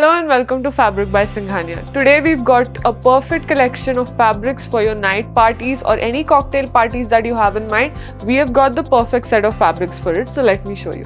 Hello and welcome to Fabric by Singhania. Today we've got a perfect collection of fabrics for your night parties or any cocktail parties that you have in mind. We have got the perfect set of fabrics for it, so let me show you.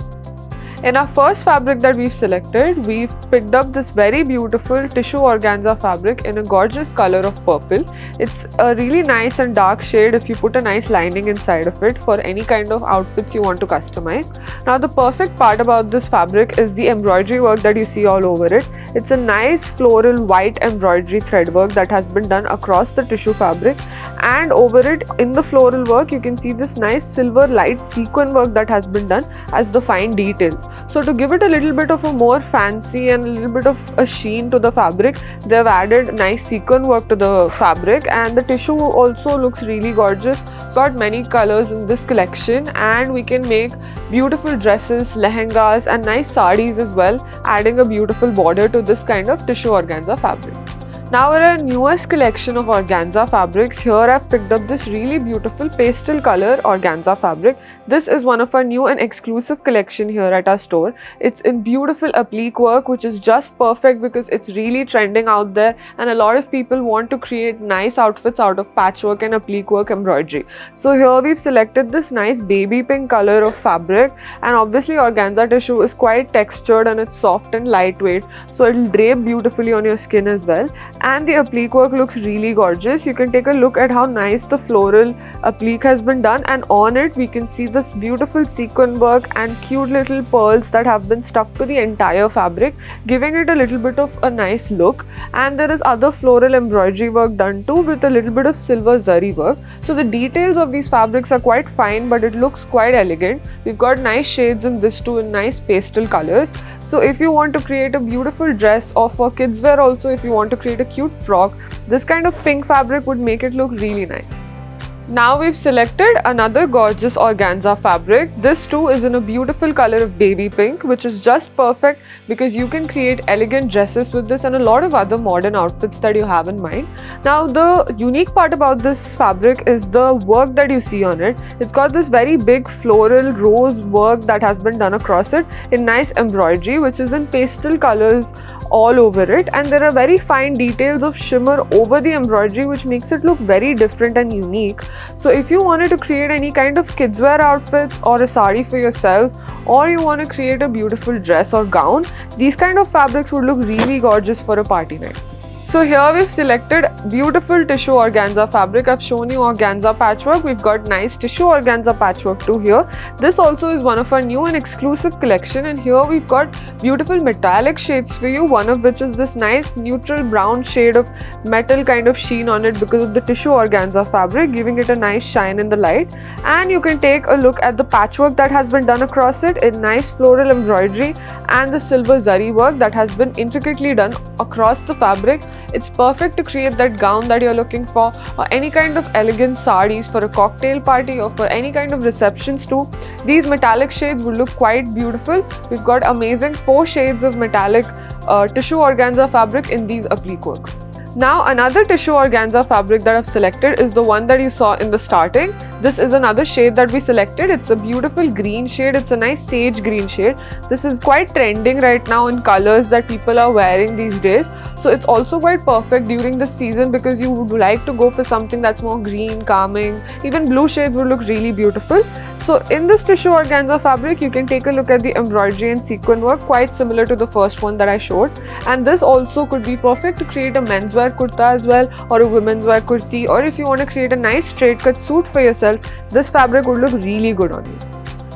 In our first fabric that we've selected, we've picked up this very beautiful tissue organza fabric in a gorgeous color of purple. It's a really nice and dark shade if you put a nice lining inside of it for any kind of outfits you want to customize. Now the perfect part about this fabric is the embroidery work that you see all over it. It's a nice floral white embroidery thread work that has been done across the tissue fabric, and over it in the floral work you can see this nice silver light sequin work that has been done as the fine details. So to give it a little bit of a more fancy and a little bit of a sheen to the fabric, they've added nice sequin work to the fabric, and the tissue also looks really gorgeous. Got many colors in this collection, and we can make beautiful dresses, lehengas and nice sarees as well, adding a beautiful border to this kind of tissue organza fabric. Now in our newest collection of organza fabrics, here I've picked up this really beautiful pastel color organza fabric. This is one of our new and exclusive collection here at our store. It's in beautiful applique work, which is just perfect because it's really trending out there and a lot of people want to create nice outfits out of patchwork and applique work embroidery. So here we've selected this nice baby pink color of fabric, and obviously organza tissue is quite textured and it's soft and lightweight, so it'll drape beautifully on your skin as well. And the applique work looks really gorgeous. You can take a look at how nice the floral applique has been done, and on it we can see this beautiful sequin work and cute little pearls that have been stuck to the entire fabric, giving it a little bit of a nice look. And there is other floral embroidery work done too with a little bit of silver zari work. So the details of these fabrics are quite fine, but it looks quite elegant. We've got nice shades in this too in nice pastel colors. So if you want to create a beautiful dress, or for kids wear also, if you want to create a cute frock, this kind of pink fabric would make it look really nice. Now we've selected another gorgeous organza fabric. This too is in a beautiful color of baby pink, which is just perfect because you can create elegant dresses with this and a lot of other modern outfits that you have in mind. Now the unique part about this fabric is the work that you see on it. It's got this very big floral rose work that has been done across it in nice embroidery, which is in pastel colors all over it, and there are very fine details of shimmer over the embroidery, which makes it look very different and unique. So if you wanted to create any kind of kids wear outfits or a sari for yourself, or you want to create a beautiful dress or gown, these kind of fabrics would look really gorgeous for a party night. So here we've selected beautiful tissue organza fabric. I've shown you organza patchwork. We've got nice tissue organza patchwork too here. This also is one of our new and exclusive collection, and here we've got beautiful metallic shades for you, one of which is this nice neutral brown shade of metal kind of sheen on it because of the tissue organza fabric, giving it a nice shine in the light. And you can take a look at the patchwork that has been done across it in nice floral embroidery and the silver zari work that has been intricately done across the fabric. It's perfect to create that gown that you're looking for, or any kind of elegant sarees for a cocktail party or for any kind of receptions too. These metallic shades will look quite beautiful. We've got amazing 4 shades of metallic tissue organza fabric in these applique work. Now another tissue organza fabric that I've selected is the one that you saw in the starting. This is another shade that we selected. It's a beautiful green shade. It's a nice sage green shade. This is quite trending right now in colors that people are wearing these days. So it's also quite perfect during this season because you would like to go for something that's more green, calming. Even blue shades would look really beautiful. So in this tissue organza fabric, you can take a look at the embroidery and sequin work, quite similar to the first one that I showed. And this also could be perfect to create a menswear kurta as well, or a women's wear kurti, or if you want to create a nice straight cut suit for yourself, this fabric would look really good on you.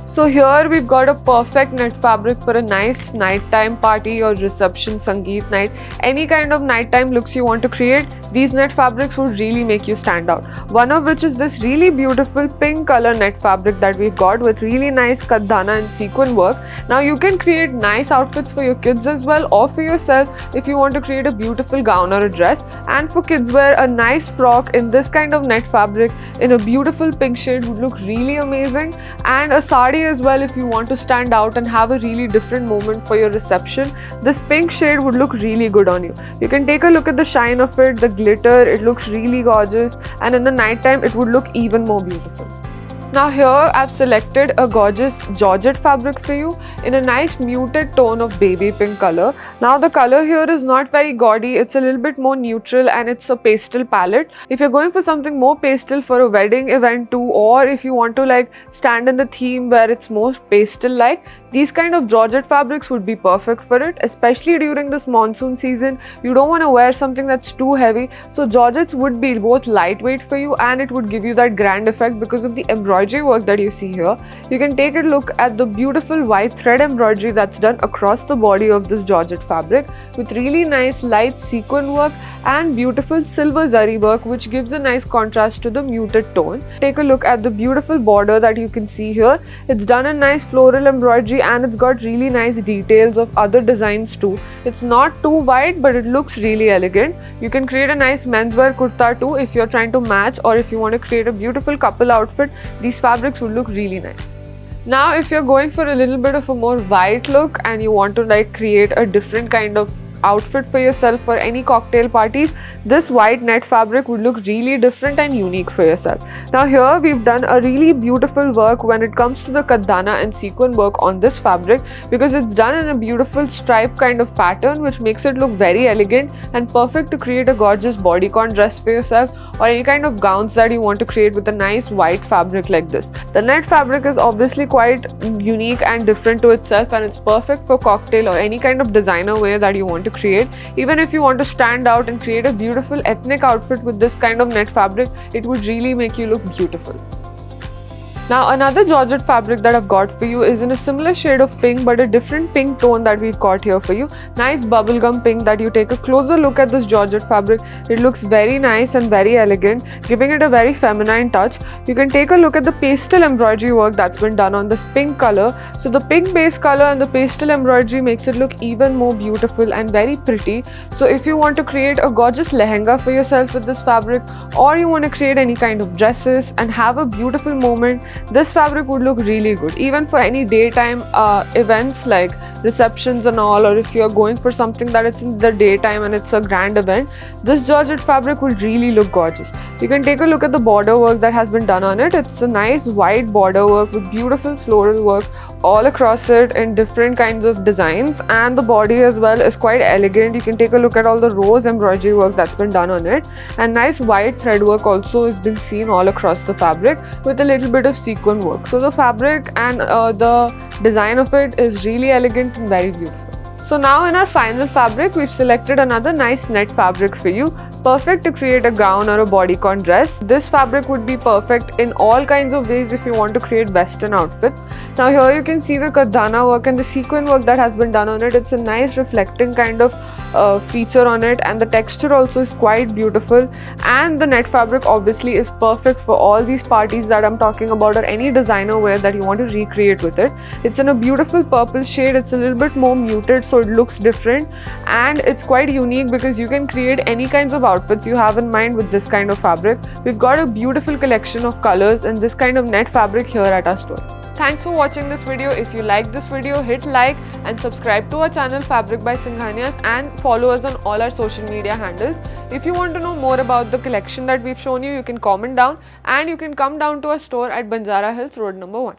So here we've got a perfect net fabric for a nice nighttime party or reception, sangeet night. Any kind of nighttime looks you want to create, these net fabrics would really make you stand out. One of which is this really beautiful pink color net fabric that we've got with really nice kaddana and sequin work. Now you can create nice outfits for your kids as well, or for yourself if you want to create a beautiful gown or a dress. And for kids wear, a nice frock in this kind of net fabric in a beautiful pink shade would look really amazing. And a sari as well if you want to stand out and have a really different moment for your reception. This pink shade would look really good on you. You can take a look at the shine of it, the glitter, it looks really gorgeous, and in the night time it would look even more beautiful. Now here I've selected a gorgeous georgette fabric for you in a nice muted tone of baby pink color. Now the color here is not very gaudy, it's a little bit more neutral and it's a pastel palette. If you're going for something more pastel for a wedding event too, or if you want to like stand in the theme where it's more pastel like, these kind of georgette fabrics would be perfect for it, especially during this monsoon season. You don't want to wear something that's too heavy, so georgettes would be both lightweight for you and it would give you that grand effect because of the embroidery work that you see here. You can take a look at the beautiful white thread embroidery that's done across the body of this georgette fabric with really nice light sequin work and beautiful silver zari work, which gives a nice contrast to the muted tone. Take a look at the beautiful border that you can see here. It's done in nice floral embroidery and it's got really nice details of other designs too. It's not too wide, but it looks really elegant. You can create a nice menswear kurta too if you're trying to match, or if you want to create a beautiful couple outfit, these fabrics would look really nice. Now if you're going for a little bit of a more white look and you want to like create a different kind of outfit for yourself for any cocktail parties, this white net fabric would look really different and unique for yourself. Now here we've done a really beautiful work when it comes to the kaddana and sequin work on this fabric, because it's done in a beautiful stripe kind of pattern which makes it look very elegant and perfect to create a gorgeous bodycon dress for yourself or any kind of gowns that you want to create with a nice white fabric like this. The net fabric is obviously quite unique and different to itself, and it's perfect for cocktail or any kind of designer wear that you want to create. Even if you want to stand out and create a beautiful ethnic outfit with this kind of net fabric, it would really make you look beautiful. Now another georgette fabric that I've got for you is in a similar shade of pink, but a different pink tone that we've got here for you. Nice bubblegum pink that you take a closer look at this georgette fabric. It looks very nice and very elegant, giving it a very feminine touch. You can take a look at the pastel embroidery work that's been done on this pink color. So the pink base color and the pastel embroidery makes it look even more beautiful and very pretty. So if you want to create a gorgeous lehenga for yourself with this fabric, or you want to create any kind of dresses and have a beautiful moment, this fabric would look really good. Even for any daytime events like receptions and all, or if you're going for something that it's in the daytime and it's a grand event, this georgette fabric would really look gorgeous. You can take a look at the border work that has been done on it. It's a nice white border work with beautiful floral work all across it in different kinds of designs, and the body as well is quite elegant. You can take a look at all the rose embroidery work that's been done on it, and nice white thread work also has been seen all across the fabric with a little bit of sequin work. So the fabric and the design of it is really elegant and very beautiful. So now in our final fabric, we've selected another nice net fabric for you, perfect to create a gown or a bodycon dress. This fabric would be perfect in all kinds of ways if you want to create western outfits. Now here you can see the kaddana work and the sequin work that has been done on it. It's a nice reflecting kind of feature on it, and the texture also is quite beautiful, and the net fabric obviously is perfect for all these parties that I'm talking about or any designer wear that you want to recreate with it. It's in a beautiful purple shade. It's a little bit more muted, so it looks different, and it's quite unique because you can create any kinds of outfits you have in mind with this kind of fabric. We've got a beautiful collection of colors in this kind of net fabric here at our store. Thanks for watching this video. If you like this video, hit like and subscribe to our channel Fabric by Singhanias, and follow us on all our social media handles. If you want to know more about the collection that we've shown you, you can comment down, and you can come down to our store at Banjara Hills Road number 1.